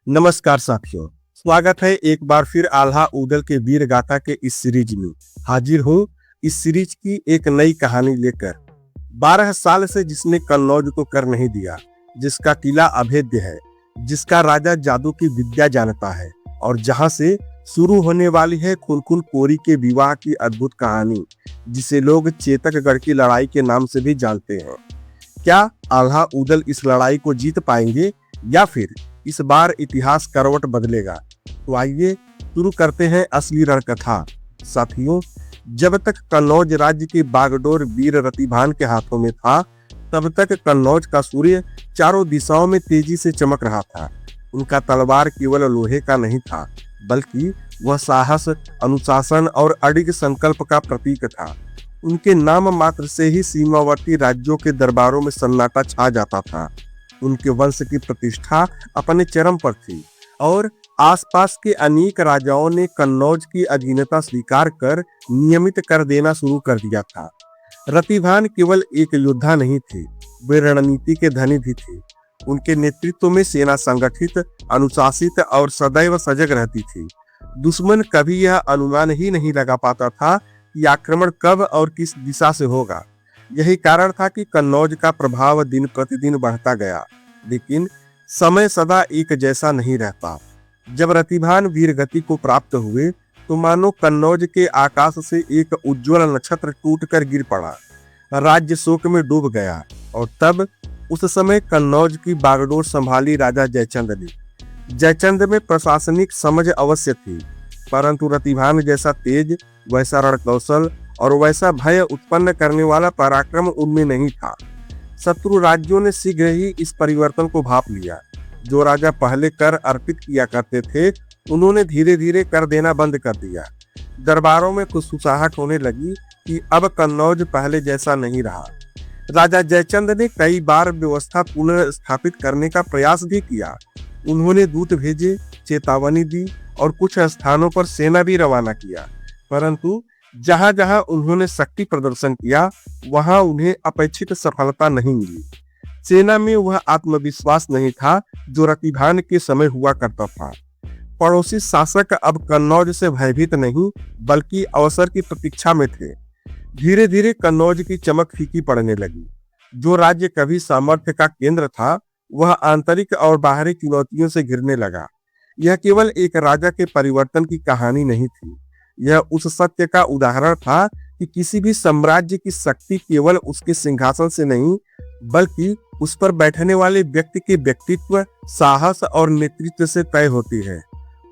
नमस्कार साथियों, स्वागत है एक बार फिर आल्हा उदल के वीर गाथा के इस सीरीज में। हाजिर हो इस सीरीज की एक नई कहानी लेकर। 12 साल से जिसने कन्नौज को कर नहीं दिया, जिसका किला अभेद्य है, जिसका राजा जादू की विद्या जानता है और जहां से शुरू होने वाली है खुनखुन कोरी के विवाह की अद्भुत कहानी, जिसे लोग चेतकगढ़ की लड़ाई के नाम से भी जानते हैं। क्या आल्हा उदल इस लड़ाई को जीत पाएंगे या फिर इस बार इतिहास करवट बदलेगा? तो आइए शुरू करते हैं असली रणकथा। साथियों, जब तक कन्नौज राज्य की बागडोर वीर रतिभान के हाथों में था, तब तक कन्नौज का सूर्य चारों दिशाओं में तेजी से चमक रहा था। उनका तलवार केवल लोहे का नहीं था, बल्कि वह साहस, अनुशासन और अडिग संकल्प का प्रतीक था। उनके नाम मात्र से ही सीमावर्ती राज्यों के दरबारों में सन्नाटा छा जाता था। उनके वंश की प्रतिष्ठा अपने चरम पर थी और आसपास के अनेक राजाओं ने कन्नौज की अधीनता स्वीकार कर नियमित कर देना शुरू कर दिया था। रतिभान केवल एक योद्धा नहीं थे, वे रणनीति के धनी भी थे। उनके नेतृत्व में सेना संगठित, अनुशासित और सदैव सजग रहती थी। दुश्मन कभी यह अनुमान ही नहीं लगा पाता था कि आक्रमण कब और किस दिशा से होगा। यही कारण था कि कन्नौज का प्रभाव दिन प्रतिदिन बढ़ता गया, लेकिन समय सदा एक जैसा नहीं रहता। जब रतिभान वीर गति को प्राप्त हुए, तो मानो कन्नौज के आकाश से एक उज्जवल नक्षत्र टूटकर गिर पड़ा। राज्य शोक में डूब गया और तब उस समय कन्नौज की बागडोर संभाली राजा जयचंद ने। जयचंद में प्रशासनिक समझ अवश्य थी, परंतु रतिभान जैसा तेज, वैसा रणकौशल और वैसा भय उत्पन्न करने वाला पराक्रम उनमें नहीं था। शत्रु राज्यों ने शीघ्र ही इस परिवर्तन को भांप लिया। जो राजा पहले कर अर्पित किया करते थे, उन्होंने धीरे धीरे कर देना बंद कर दिया। दरबारों में खुशखुशाहट होने लगी कि अब कन्नौज पहले जैसा नहीं रहा। राजा जयचंद ने कई बार व्यवस्था पुनर्स्थापित करने का प्रयास भी किया। उन्होंने दूत भेजे, चेतावनी दी और कुछ स्थानों पर सेना भी रवाना किया, परंतु जहां जहां उन्होंने शक्ति प्रदर्शन किया, वहां उन्हें अपेक्षित सफलता नहीं मिली। सेना में वह आत्मविश्वास नहीं था जो रतिभान के समय हुआ करता था। पड़ोसी शासक अब कन्नौज से भयभीत नहीं, बल्कि अवसर की प्रतीक्षा में थे। धीरे धीरे कन्नौज की चमक फीकी पड़ने लगी। जो राज्य कभी सामर्थ्य का केंद्र था, वह आंतरिक और बाहरी चुनौतियों से घिरने लगा। यह केवल एक राजा के परिवर्तन की कहानी नहीं थी, यह उस सत्य का उदाहरण था कि किसी भी साम्राज्य की शक्ति केवल उसके सिंहासन से नहीं, बल्कि उस पर बैठने वाले व्यक्ति के व्यक्तित्व, साहस और नेतृत्व से तय होती है।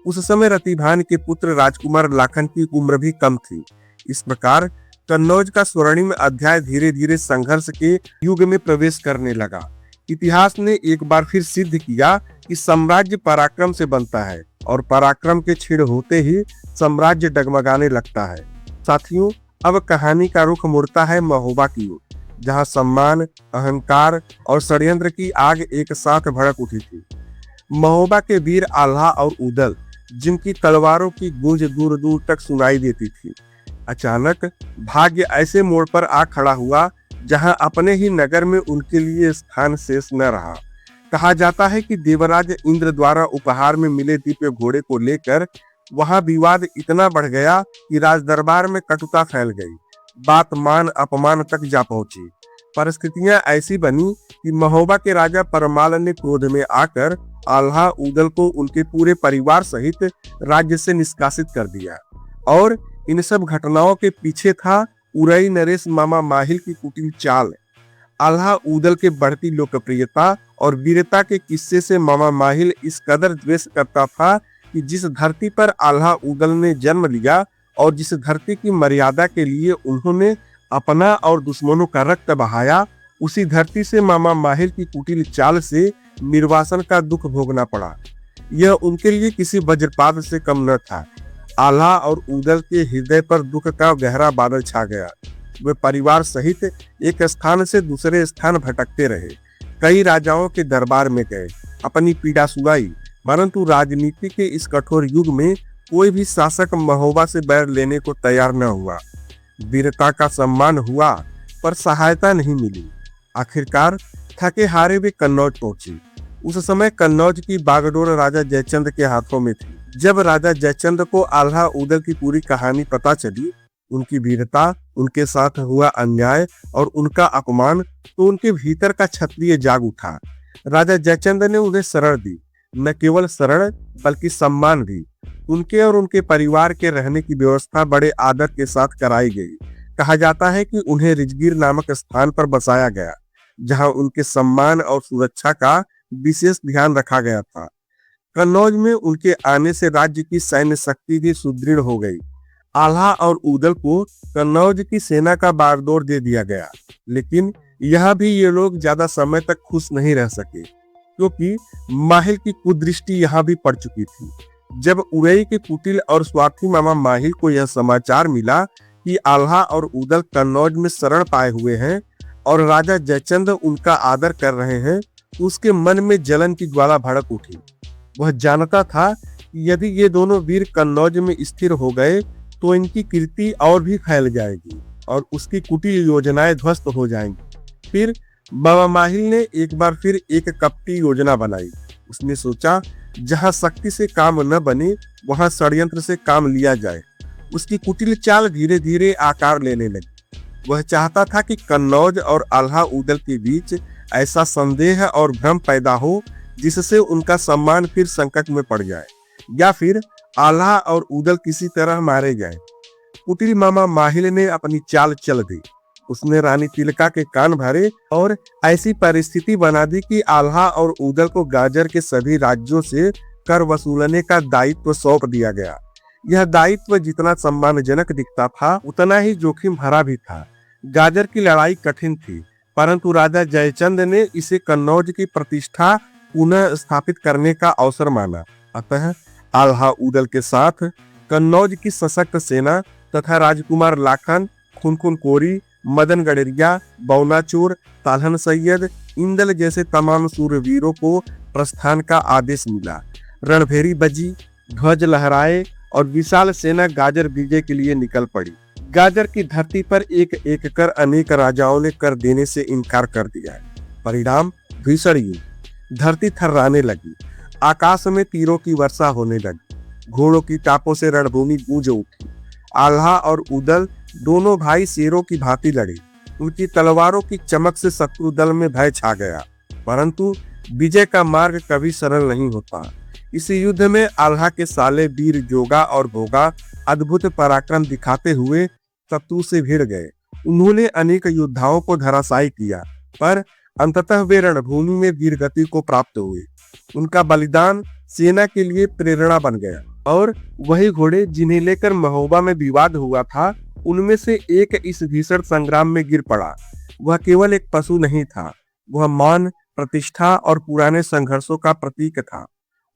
उस समय रतिभान के पुत्र राजकुमार लाखन की उम्र भी कम थी। इस प्रकार कन्नौज का स्वर्णिम अध्याय धीरे धीरे संघर्ष के युग में प्रवेश करने लगा। इतिहास ने एक बार फिर सिद्ध किया कि साम्राज्य पराक्रम से बनता है और पराक्रम के क्षीण होते ही साम्राज्य डगमगाने लगता है। साथियों, अब कहानी का रुख मुड़ता है महोबा की ओर, जहां सम्मान, अहंकार और षड्यंत्र की आग एक साथ भड़क उठी थी। महोबा के वीर आल्हा और उदल, जिनकी तलवारों की गूंज दूर दूर तक सुनाई देती थी, अचानक भाग्य ऐसे मोड़ पर आ खड़ा हुआ जहां अपने ही नगर में उनके लिए स्थान शेष न रहा। कहा जाता है कि देवराज इंद्र द्वारा उपहार में मिले दिव्य घोड़े को लेकर वहां विवाद इतना बढ़ गया कि राज दरबार में कटुता फैल गई। बात मान अपमान तक जा पहुंची। परिस्थितियां ऐसी बनी कि महोबा के राजा परमाल ने क्रोध में आकर आल्हा उदल को उनके पूरे परिवार सहित राज्य से निष्कासित कर दिया। और इन सब घटनाओं के पीछे था उरई नरेश मामा माहिल की कुटिल चाल। आल्हा उदल के बढ़ती लोकप्रियता और वीरता के किस्से से मामा माहिल इस कदर द्वेष करता था कि जिस धरती पर आल्हा उदल ने जन्म लिया और जिस धरती की मर्यादा के लिए उन्होंने अपना और दुश्मनों का रक्त बहाया, उसी धरती से मामा माहिल की कुटिल चाल से निर्वासन का दुख भोगना पड़ा। यह उनके लिए किसी वज्रपात से कम न था। आल्हा और उदल के हृदय पर दुख का गहरा बादल छा गया। वे परिवार सहित एक स्थान से दूसरे स्थान भटकते रहे। कई राजाओं के दरबार में गए, अपनी पीड़ा सुनाई, परंतु राजनीति के इस कठोर युग में कोई भी शासक महोबा से बैर लेने को तैयार न हुआ। वीरता का सम्मान हुआ, पर सहायता नहीं मिली। आखिरकार थके हारे वे कन्नौज पहुंची। उस समय कन्नौज की बागडोर राजा जयचंद के हाथों में थी। जब राजा जयचंद को आल्हा उदल की पूरी कहानी पता चली, उनकी वीरता, उनके साथ हुआ अन्याय और उनका अपमान, तो उनके भीतर का क्षत्रिय जाग उठा। राजा जयचंद ने उन्हें शरण दी, न केवल शरण बल्कि सम्मान भी। उनके और उनके परिवार के रहने की व्यवस्था बड़े आदर के साथ कराई गई। कहा जाता है कि उन्हें रिजगीर नामक स्थान पर बसाया गया, जहां उनके सम्मान और सुरक्षा का विशेष ध्यान रखा गया था। कन्नौज में उनके आने से राज्य की सैन्य शक्ति भी सुदृढ़ हो गई। आल्हा और उदल को कन्नौज की सेना का बागडोर दे दिया गया, लेकिन यह भी ये लोग ज्यादा समय तक खुश नहीं रह सके, क्योंकि माहिल की कुदृष्टि यहाँ भी पड़ चुकी थी। जब उड़ई के कुटिल और स्वार्थी मामा माहिल को यह समाचार मिला कि आल्हा और उदल कन्नौज में शरण पाए हुए हैं और राजा जयचंद उनका आदर कर रहे हैं, उसके मन में जलन की ज्वाला भड़क उठी। वह जानता था कि यदि ये दोनों वीर कन्नौज में स्थिर हो गए तो इनकी कीर्ति और भी फैल जाएगी और उसकी कुटिल योजनाएं ध्वस्त हो जाएंगी। फिर बाबा माहिल ने एक बार फिर एक कपटी योजना बनाई। उसने सोचा, जहां शक्ति से काम न बने वहां षड्यंत्र से काम लिया जाए। उसकी कुटिल चाल धीरे धीरे आकार लेने लगी। वह चाहता था कि कन्नौज और आल्हा उदल के बीच ऐसा संदेह और भ्रम पैदा हो जिससे उनका सम्मान फिर संकट में पड़ जाए, या फिर आल्हा और उदल किसी तरह मारे जाएं। कुटिल मामा माहिल ने अपनी चाल चल दी। उसने रानी तिलका के कान भरे और ऐसी परिस्थिति बना दी कि आल्हा और उदल को गाजर के सभी राज्यों से कर वसूलने का दायित्व सौंप दिया गया। यह दायित्व जितना सम्मानजनक दिखता था, उतना ही जोखिम भरा भी था। गाजर की लड़ाई कठिन थी, परंतु राजा जयचंद ने इसे कन्नौज की प्रतिष्ठा पुनः स्थापित करने का अवसर माना। अतः आल्हा उदल के साथ कन्नौज की सशक्त सेना तथा राजकुमार लाखन, खुनखुन कोरी, मदन गडरिया, बौनाचोर, तालहन सैयद, इंदल जैसे तमाम सूरवीरों को प्रस्थान का आदेश मिला। रणभेरी बजी, ध्वज लहराए और विशाल सेना गाजर विजय के लिए निकल पड़ी। गाजर की धरती पर एक एक कर अनेक राजाओं ने कर देने से इनकार कर दिया। परिणाम भीषण युद्ध। धरती थर्राने लगी, आकाश में तीरों की वर्षा होने लगी, घोड़ों की टापों से रणभूमि गूंज उठी। आल्हा और उदल दोनों भाई शेरों की भांति लड़े। उनकी तलवारों की चमक से शत्रु दल में भय छा गया, परंतु विजय का मार्ग कभी सरल नहीं होता। इस युद्ध में आल्हा के साले वीर जोगा और भोगा अद्भुत पराक्रम दिखाते हुए शत्रु से भिड़ गए। उन्होंने अनेक योद्धाओं को धराशायी किया, पर अंततः वे रणभूमि में वीरगति को प्राप्त हुए। उनका बलिदान सेना के लिए प्रेरणा बन गया और वही घोड़े जिन्हें लेकर महोबा में विवाद हुआ था, उनमें से एक इस भीषण संग्राम में गिर पड़ा। वह केवल एक पशु नहीं था, वह मान, प्रतिष्ठा और पुराने संघर्षों का प्रतीक था।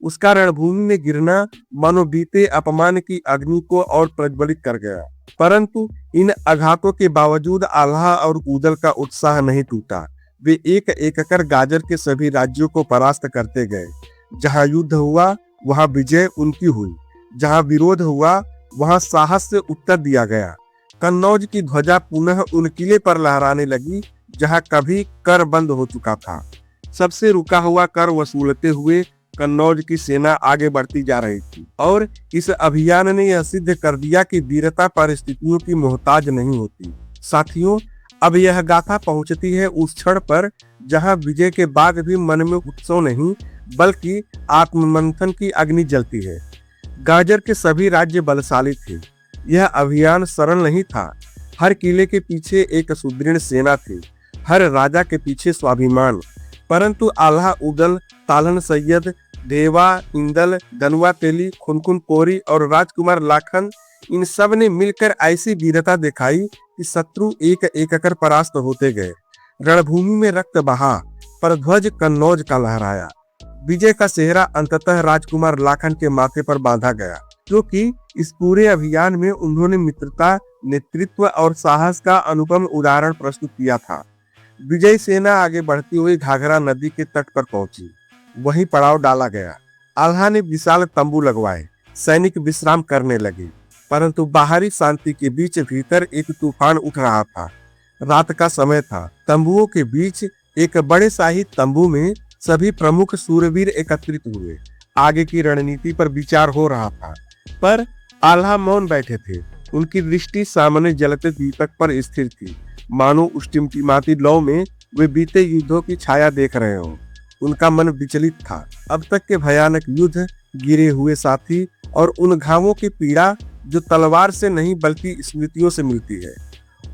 उसका रणभूमि में गिरना मानो बीते अपमान की अग्नि को और प्रज्वलित कर गया। परंतु इन आघातों के बावजूद आल्हा और उदल का उत्साह नहीं टूटा। वे एक एक कर गाजर के सभी राज्यों को परास्त करते गए। जहां युद्ध हुआ वहां विजय उनकी हुई, जहां विरोध हुआ वहां साहस से उत्तर दिया गया। कन्नौज की ध्वजा पुनः उन किले पर लहराने लगी जहां कभी कर बंद हो चुका था। सबसे रुका हुआ कर वसूलते हुए कन्नौज की सेना आगे बढ़ती जा रही थी और इस अभियान ने यह सिद्ध कर दिया कि वीरता परिस्थितियों की मोहताज नहीं होती। साथियों, अब यह गाथा पहुंचती है उस क्षण पर जहां विजय के बाद भी मन में उत्सव नहीं बल्कि आत्ममंथन की अग्नि जलती है। गाजर के सभी राज्य बलशाली थे। यह अभियान सरल नहीं था। हर किले के पीछे एक सुदृढ़ सेना थी, हर राजा के पीछे स्वाभिमान। परंतु आल्हा उदल, तालहन सैयद, देवा, इंदल, धनुआ तेली, खुनखुन कोरी और राजकुमार लाखन, इन सब ने मिलकर ऐसी वीरता दिखाई कि शत्रु एक एक कर परास्त होते गए। रणभूमि में रक्त बहा, पर ध्वज कन्नौज का लहराया। विजय का सेहरा अंततः राजकुमार लाखन के माथे पर बांधा गया, क्योंकि इस पूरे अभियान में उन्होंने मित्रता, नेतृत्व और साहस का अनुपम उदाहरण प्रस्तुत किया था। विजयी सेना आगे बढ़ती हुई घाघरा नदी के तट पर पहुंची। वहीं पड़ाव डाला गया। आल्हा ने विशाल तंबू लगवाए, सैनिक विश्राम करने लगे। परंतु बाहरी शांति के बीच भीतर एक तूफान उठ रहा था। रात का समय था। तंबुओं के बीच एक बड़े शाही तंबू में सभी प्रमुख सूरवीर एकत्रित हुए। आगे की रणनीति पर विचार हो रहा था, पर आल्हा मौन बैठे थे। उनकी दृष्टि सामने जलते दीपक पर स्थिर थी, मानो उस टिमटिमाती लौ में वे बीते युद्धों की छाया देख रहे हो। उनका मन विचलित था। अब तक के भयानक युद्ध, गिरे हुए साथी और उन घावों की पीड़ा जो तलवार से नहीं बल्कि स्मृतियों से मिलती है।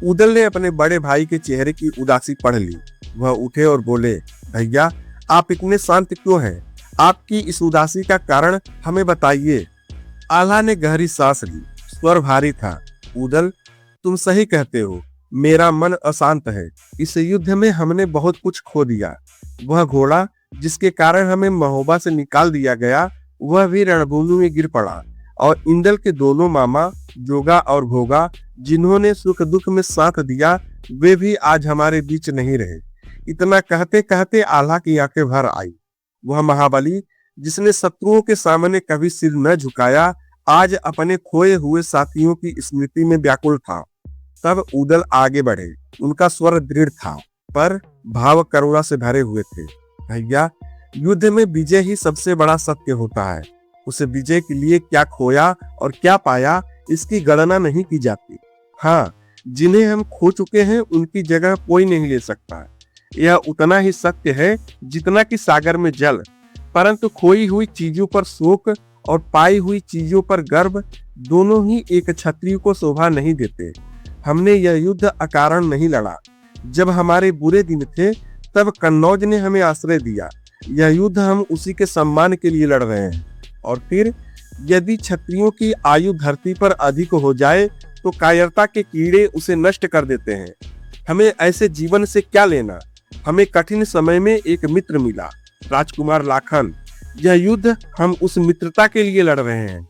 उदल ने अपने बड़े भाई के चेहरे की उदासी पढ़ ली। वह उठे और बोले, भैया, आप इतने शांत क्यों हैं? आपकी इस उदासी का कारण हमें बताइए। आल्हा ने गहरी सांस ली। स्वर भारी था। उदल, तुम सही कहते हो। मेरा मन अशांत है। इस युद्ध में हमने बहुत कुछ खो दिया। वह घोड़ा जिसके कारण हमें महोबा से निकाल दिया गया, वह भी रणभूमि में गिर पड़ा। और इंदल के दोनों मामा जोगा और भोगा, जिन्होंने सुख दुख में साथ दिया, वे भी आज हमारे बीच नहीं रहे। इतना कहते कहते आल्हा की आंखें भर आई। वह महाबली जिसने शत्रुओं के सामने कभी सिर न झुकाया, आज अपने खोए हुए साथियों की स्मृति में व्याकुल था। तब उदल आगे बढ़े। उनका स्वर दृढ़ था, पर भाव करुणा से भरे हुए थे। भैया, युद्ध में विजय ही सबसे बड़ा सत्य होता है। उसे विजय के लिए क्या खोया और क्या पाया, इसकी गणना नहीं की जाती। हाँ, जिन्हें हम खो चुके हैं उनकी जगह कोई नहीं ले सकता। यह उतना ही सत्य है जितना कि सागर में जल। परंतु खोई हुई चीजों पर शोक और पाई हुई चीजों पर गर्व, दोनों ही एक क्षत्रिय को शोभा नहीं देते। हमने यह युद्ध अकारण नहीं लड़ा। जब हमारे बुरे दिन थे, तब कन्नौज ने हमें आश्रय दिया। यह युद्ध हम उसी के सम्मान के लिए लड़ रहे हैं। और फिर यदि क्षत्रियों की आयु धरती पर अधिक हो जाए, तो कायरता के कीड़े उसे नष्ट कर देते हैं। हमें ऐसे जीवन से क्या लेना? हमें कठिन समय में एक मित्र मिला, राजकुमार लाखन। यह युद्ध हम उस मित्रता के लिए लड़ रहे हैं।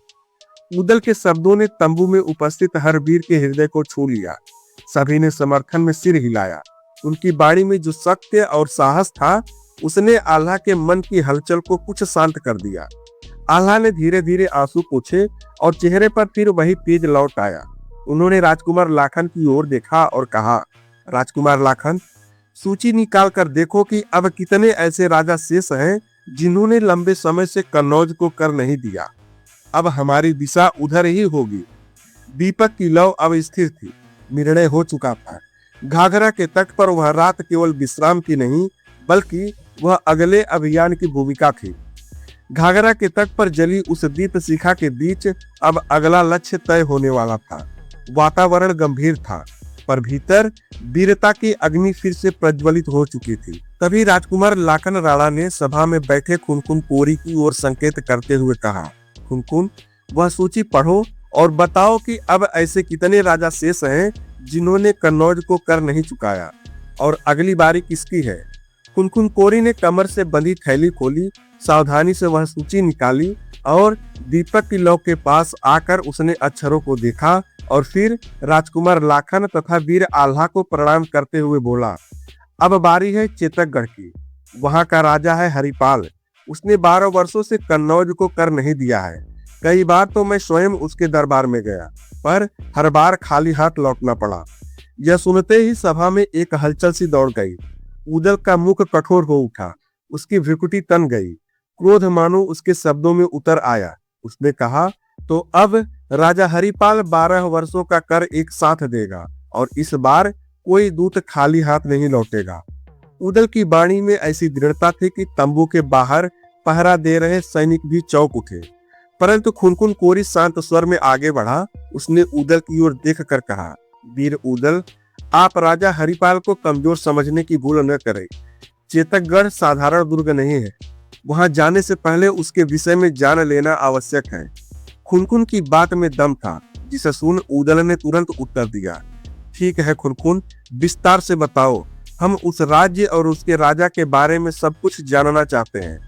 उदल के शब्दों ने तंबू में उपस्थित हर वीर के हृदय को छू लिया। सभी ने समर्थन में सिर हिलाया। उनकी बाणी में जो सत्य और साहस था, उसने आल्हा के मन की हलचल को कुछ शांत कर दिया। आल्हा ने धीरे धीरे आंसू पोंछे और चेहरे पर फिर वही तेज लौट आया। उन्होंने राजकुमार लाखन की ओर देखा और कहा, राजकुमार लाखन, सूची निकाल कर देखो कि अब कितने ऐसे राजा शेष हैं जिन्होंने लंबे समय से कन्नौज को कर नहीं दिया। अब हमारी दिशा उधर ही होगी। दीपक की लौ अब स्थिर थी। निर्णय हो चुका था। घाघरा के तट पर वह रात केवल विश्राम की नहीं, बल्कि वह अगले अभियान की भूमिका थी। घाघरा के तट पर जली उस दीप शिखा के बीच अब अगला लक्ष्य तय होने वाला था। वातावरण गंभीर था, पर भीतर वीरता की अग्नि फिर से प्रज्वलित हो चुकी थी। तभी राजकुमार लाखन राणा ने सभा में बैठे खुनखुन कोरी की ओर संकेत करते हुए कहा, खुनखुन, वह सूची पढ़ो और बताओ कि अब ऐसे कितने राजा शेष हैं जिन्होंने कन्नौज को कर नहीं चुकाया, और अगली बारी किसकी है। खुनखुन कोरी ने कमर से बंधी थैली खोली। सावधानी से वह सूची निकाली और दीपक की लौ के पास आकर उसने अक्षरों को देखा और फिर राजकुमार लाखन तथा वीर आल्हा को प्रणाम करते हुए बोला, अब बारी है चेतकगढ़ की। वहां का राजा है हरिपाल। उसने 12 वर्षों से कन्नौज को कर नहीं दिया है। कई बार तो मैं स्वयं उसके दरबार में गया, पर हर बार खाली हाथ लौटना पड़ा। यह सुनते ही सभा में एक हलचल सी दौड़ गई। उदल का मुख कठोर हो उठा। उसकी भ्रुकुटी तन गई। क्रोध मानो उसके शब्दों में उतर आया। उसने कहा, तो अब राजा हरिपाल 12 वर्षों का कर एक साथ देगा और इस बार कोई दूत खाली हाथ नहीं लौटेगा। उदल की वाणी में ऐसी दृढ़ता थी कि तंबू के बाहर पहरा दे रहे सैनिक भी चौंक उठे। परंतु खुनखुन कोरी शांत स्वर में आगे बढ़ा। उसने उदल की ओर देखकर कहा, वीर उदल, आप राजा हरिपाल को कमजोर समझने की भूल न करें। चेतकगढ़ साधारण दुर्ग नहीं है। वहां जाने से पहले उसके विषय में जान लेना आवश्यक है। खुनखुन की बात में दम था, जिसे सुन उदल ने तुरंत उत्तर दिया, ठीक है खुनखुन, विस्तार से बताओ। हम उस राज्य और उसके राजा के बारे में सब कुछ जानना चाहते हैं।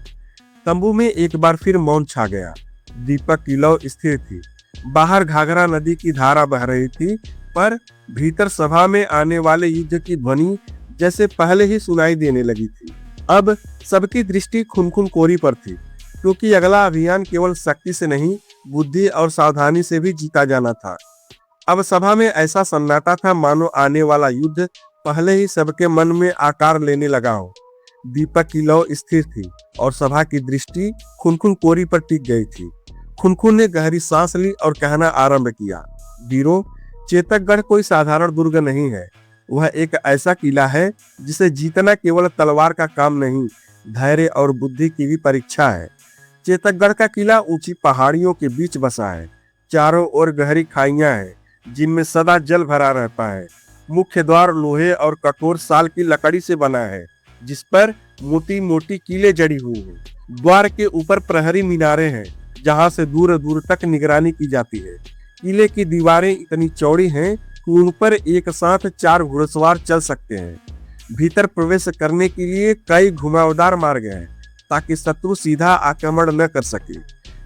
तंबू में एक बार फिर मौन छा गया। दीपक की लौ स्थिर थी। बाहर घाघरा नदी की धारा बह रही थी, पर भीतर सभा में आने वाले युद्ध की ध्वनि जैसे पहले ही सुनाई देने लगी थी। अब सबकी दृष्टि खुनखुन कोरी पर थी, क्योंकि अगला अभियान केवल शक्ति से नहीं, बुद्धि और सावधानी से भी जीता जाना था। अब सभा में ऐसा सन्नाटा था मानो आने वाला युद्ध पहले ही सबके मन में आकार लेने लगा हो। दीपक की लौ स्थिर थी और सभा की दृष्टि खुनखुन कोरी पर टिक गई थी। खुनखुन ने गहरी सांस ली और कहना आरंभ किया, वीरों, चेतकगढ़ कोई साधारण दुर्ग नहीं है। वह एक ऐसा किला है जिसे जीतना केवल तलवार का काम नहीं, धैर्य और बुद्धि की भी परीक्षा है। चेतकगढ़ का किला ऊंची पहाड़ियों के बीच बसा है। चारों ओर गहरी खाइयां हैं जिनमें सदा जल भरा रहता है। मुख्य द्वार लोहे और कठोर साल की लकड़ी से बना है, जिस पर मोटी मोटी कीलें जड़ी हुई हैं। द्वार के ऊपर प्रहरी मीनारे हैं जहां से दूर दूर तक निगरानी की जाती है। किले की दीवारें इतनी चौड़ी हैं कि उन पर एक साथ 4 घुड़सवार चल सकते हैं। भीतर प्रवेश करने के लिए कई घुमावदार मार्ग हैं ताकि शत्रु सीधा आक्रमण न कर सके।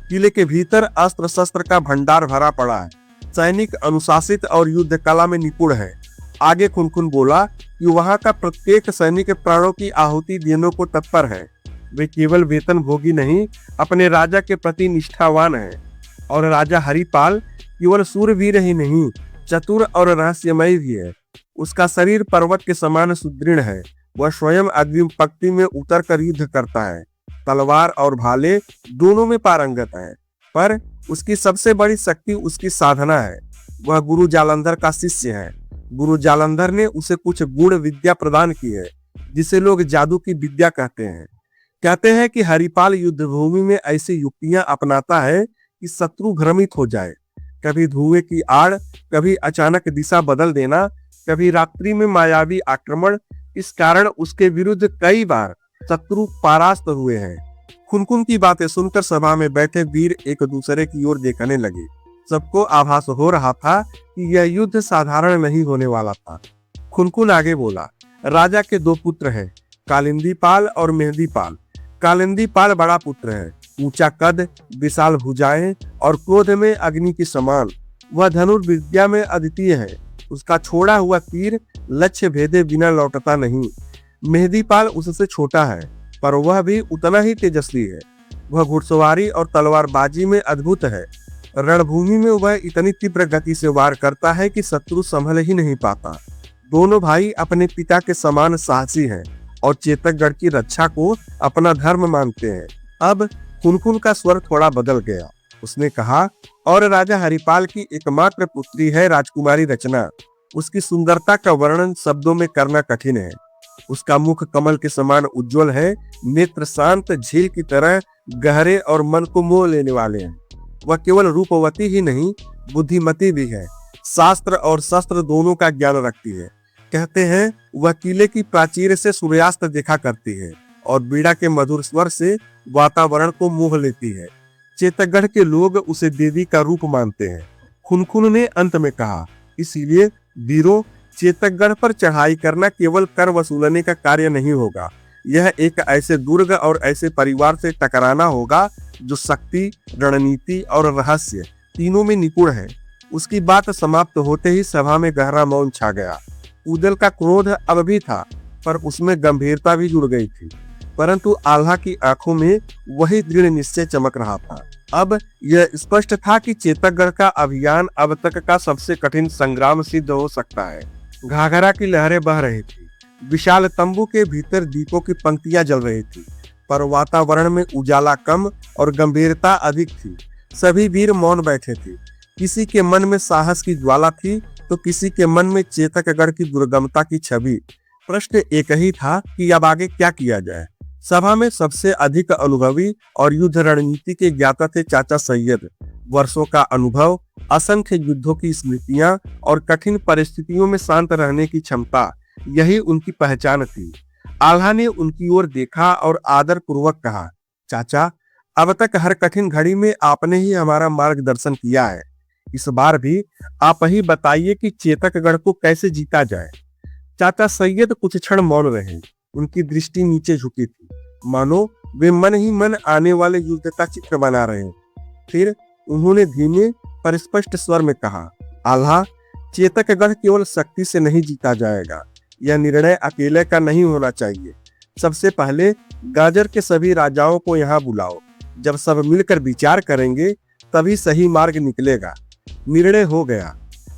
किले के भीतर अस्त्र शस्त्र का भंडार भरा पड़ा है। सैनिक अनुशासित और युद्ध कला में निपुण है। आगे खुनखुन बोला कि वहां का प्रत्येक सैनिक प्राणों की आहुति देने को तत्पर है। वे केवल वेतन भोगी नहीं, अपने राजा के प्रति निष्ठावान हैं। और राजा हरिपाल केवल सूरवीर ही नहीं, चतुर और रहस्यमय भी है। उसका शरीर पर्वत के समान सुदृढ़ है। वह स्वयं अग्रिम पंक्ति में उतर कर युद्ध करता है। तलवार और भाले दोनों में पारंगत है, पर उसकी सबसे बड़ी शक्ति उसकी साधना है। वह गुरु जालंधर का शिष्य है। गुरु जालंधर ने उसे कुछ गुण विद्या प्रदान की है, जिसे लोग जादू की विद्या कहते हैं। कहते हैं कि हरिपाल युद्ध भूमि में ऐसी युक्तियां अपनाता है कि शत्रु भ्रमित हो जाए। कभी धुएं की आड़, कभी अचानक दिशा बदल देना, कभी रात्रि में मायावी आक्रमण। इस कारण उसके विरुद्ध कई बार शत्रु परास्त हुए हैं। खुनखुन की बातें सुनकर सभा में बैठे वीर एक दूसरे की ओर देखने लगे। सबको आभास हो रहा था कि यह युद्ध साधारण नहीं होने वाला था। खुनखुन आगे बोला, राजा के 2 पुत्र हैं, कालिंदीपाल और मेहंदीपाल। कालिंदीपाल बड़ा पुत्र है, ऊंचा कद, विशाल भुजाएं और क्रोध में अग्नि की समान। वह धनुर्विद्या में अद्वितीय है। उसका छोड़ा हुआ तीर लक्ष्य भेदे बिना लौटता नहीं। मेहंदीपाल उससे छोटा है, पर वह भी उतना ही तेजस्वी है। वह घुड़सवारी और तलवारबाजी में अद्भुत है। रणभूमि में वह इतनी तीव्र गति से वार करता है कि शत्रु संभल ही नहीं पाता। दोनों भाई अपने पिता के समान साहसी हैं और चेतकगढ़ की रक्षा को अपना धर्म मानते हैं। अब खुनखुन का स्वर थोड़ा बदल गया। उसने कहा, और राजा हरिपाल की एकमात्र पुत्री है राजकुमारी रचना। उसकी सुंदरता का वर्णन शब्दों में करना कठिन है। उसका मुख कमल के समान उज्जवल है, नेत्र शांत झील की तरह गहरे और मन को मोह लेने वाले हैं। वह केवल रूपवती ही नहीं, बुद्धिमती भी है। शास्त्र और शस्त्र दोनों का ज्ञान रखती है। कहते हैं वह किले की प्राचीर से सूर्यास्त देखा करती है और बीड़ा के मधुर स्वर से वातावरण को मोह लेती है। चेतकगढ़ के लोग उसे देवी का रूप मानते हैं। खुनखुन ने अंत में कहा, इसीलिए वीरों, चेतकगढ़ पर चढ़ाई करना केवल कर वसूलने का कार्य नहीं होगा। यह एक ऐसे दुर्ग और ऐसे परिवार से टकराना होगा जो शक्ति, रणनीति और रहस्य तीनों में निपुण है। उसकी बात समाप्त होते ही सभा में गहरा मौन छा गया। उदल का क्रोध अब भी था, पर उसमें गंभीरता भी जुड़ गई थी। परंतु आल्हा की आंखों में वही दृढ़ निश्चय चमक रहा था। अब यह स्पष्ट था कि चेतकगढ़ का अभियान अब तक का सबसे कठिन संग्राम सिद्ध हो सकता है। घाघरा की लहरें बह रही थी। विशाल तंबू के भीतर दीपों की पंक्तियां जल रही थी, पर वातावरण में उजाला कम और गंभीरता अधिक थी। सभी वीर मौन बैठे थे। किसी के मन में साहस की ज्वाला थी तो किसी के मन में चेतकगढ़ की दुर्गमता की छवि। प्रश्न एक ही था कि अब आगे क्या किया जाए। सभा में सबसे अधिक अनुभवी और युद्ध रणनीति के ज्ञाता थे चाचा सैयद। वर्षों का अनुभव, असंख्य युद्धों की स्मृतियां और कठिन परिस्थितियों में शांत रहने की क्षमता, यही उनकी पहचान थी। आल्हा ने उनकी ओर देखा और आदर पूर्वक कहा, चाचा, अब तक हर कठिन घड़ी में आपने ही हमारा मार्गदर्शन किया है। इस बार भी आप ही बताइए कि चेतकगढ़ को कैसे जीता जाए। चाचा सैयद कुछ क्षण मौन रहे। उनकी दृष्टि नीचे झुकी थी, मानो वे मन ही मन आने वाले युद्ध का चित्र बना रहे। फिर उन्होंने धीमे पर स्पष्ट स्वर में कहा, आल्हा, चेतकगढ़ केवल शक्ति से नहीं जीता जाएगा। यह निर्णय अकेले का नहीं होना चाहिए। सबसे पहले गाजर के सभी राजाओं को यहाँ बुलाओ। जब सब मिलकर विचार करेंगे तभी सही मार्ग निकलेगा। निर्णय हो गया।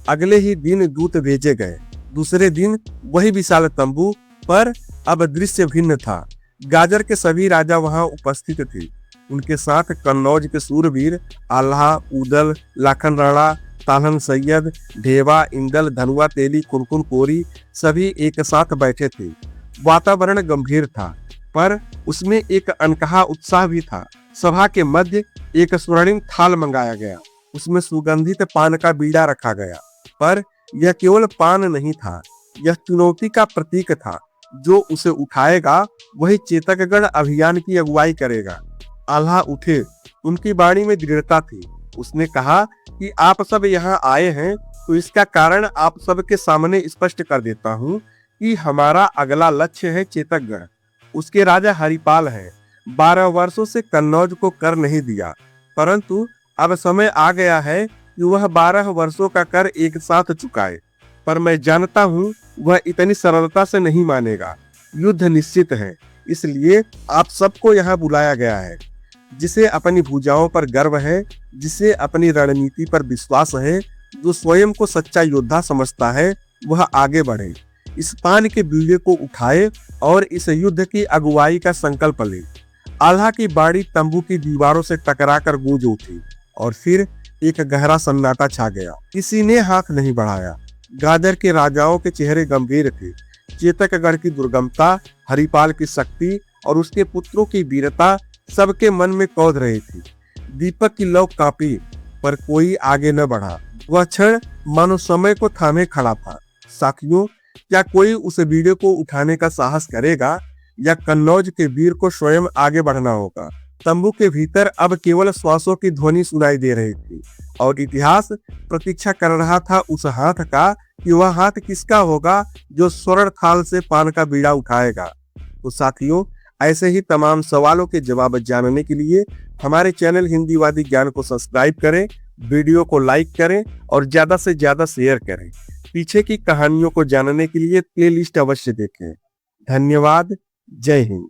अगले ही दिन दूत भेजे गए। दूसरे दिन वही विशाल तंबू, पर अब दृश्य भिन्न था। गाजर के सभी राजा वहां उपस्थित थे। उनके साथ कन्नौज के सूरवीर आल्हा, उदल, लाखन राणा, तानहन सैयद, ढेवा, इंदल, धनुआ तेली, कुनकुन कोरी सभी एक साथ बैठे थे। वातावरण गंभीर था, पर उसमें एक अनकहा उत्साह भी था। सभा के मध्य एक स्वर्णिम थाल मंगाया गया। उसमें सुगंधित पान का बीड़ा रखा गया, पर यह केवल पान नहीं था, यह चुनौती का प्रतीक था। जो उसे उठाएगा वही चेतकगढ़ अभियान की अगुवाई करेगा। आल्हा उठे, उनकी वाणी में दृढ़ता थी। उसने कहा कि आप सब यहाँ आए हैं तो इसका कारण आप सबके सामने स्पष्ट कर देता हूँ कि हमारा अगला लक्ष्य है चेतकगढ़। उसके राजा हरिपाल हैं। 12 वर्षों से कन्नौज को कर नहीं दिया, परंतु अब समय आ गया है कि वह 12 वर्षों का कर एक साथ चुकाए। पर मैं जानता हूँ वह इतनी सरलता से नहीं मानेगा। युद्ध निश्चित है, इसलिए आप सबको यहाँ बुलाया गया है। जिसे अपनी भुजाओं पर गर्व है, जिसे अपनी रणनीति पर विश्वास है, जो स्वयं को सच्चा योद्धा समझता है, वह आगे बढ़े, इस पान के बीड़े को उठाए और इस युद्ध की अगुवाई का संकल्प ले। आल्हा की बाड़ी तंबू की दीवारों से टकराकर गूंज उठी और फिर एक गहरा सन्नाटा छा गया। किसी ने हाथ नहीं बढ़ाया। गाजर के राजाओं के चेहरे गंभीर थे। चेतकगढ़ की दुर्गमता, हरिपाल की शक्ति और उसके पुत्रों की वीरता सबके मन में कौध रही थी। दीपक की लौ कांपी, पर कोई आगे न बढ़ा। वह क्षण मानो समय को थामे खड़ा था। साथियों, क्या कोई उस बीड़े को उठाने का साहस करेगा या कन्नौज के वीर को स्वयं आगे बढ़ना होगा? तंबू के भीतर अब केवल श्वासों की ध्वनि सुनाई दे रही थी और इतिहास प्रतीक्षा कर रहा था उस हाथ का कि वह हाथ किसका होगा जो स्वर्ण थाल से पान का बीड़ा उठाएगा। तो साथियों, ऐसे ही तमाम सवालों के जवाब जानने के लिए हमारे चैनल हिंदीवादी ज्ञान को सब्सक्राइब करें, वीडियो को लाइक करें और ज्यादा से ज्यादा शेयर करें। पीछे की कहानियों को जानने के लिए प्लेलिस्ट अवश्य देखें। धन्यवाद। जय हिंद।